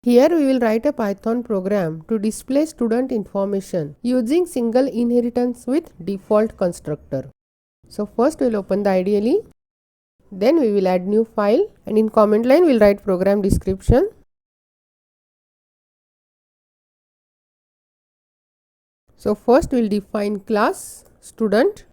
Here we will write a Python program to display student information using single inheritance with default constructor. So first we will open the IDLE, then we will add new file, and in comment line we will write program description. So first we will define class student.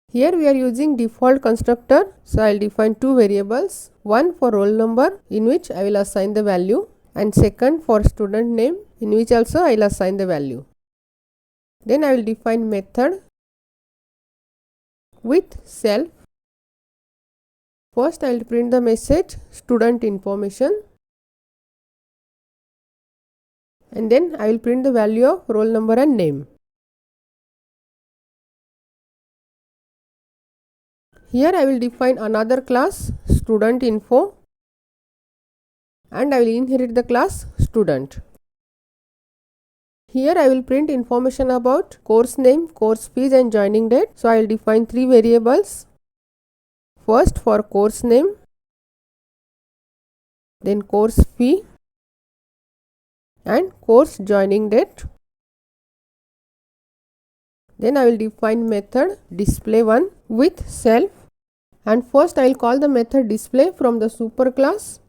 Here we are using default constructor, so I will define two variables, one for roll number in which I will assign the value, and second for student name in which also I will assign the value. Then I will define method with self. First I will print the message student information, and then I will print the value of roll number and name. Here I will define another class student info, and I will inherit the class student. Here I will print information about course name, course fees and joining date. So I will define three variables. First for course name, then course fee and course joining date. Then I will define method display1 with self, and first I will call the method display from the super class.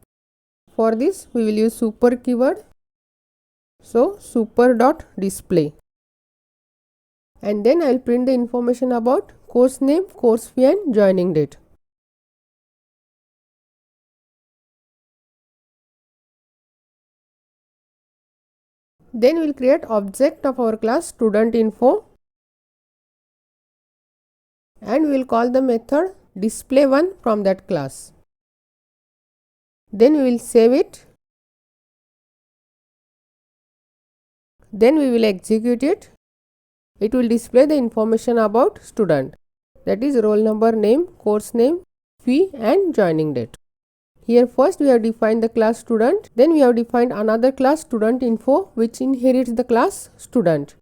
For this we will use super keyword. So super.display, and then I will print the information about course name, course fee and joining date. Then we will create object of our class student info, and we will call the method display1 from that class. Then we will save it. Then we will execute it. It will display the information about student, that is roll number, name, course name, fee and joining date. Here first we have defined the class student, then we have defined another class student info which inherits the class student.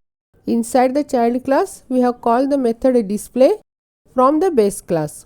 Inside the child class we have called the method display from the base class.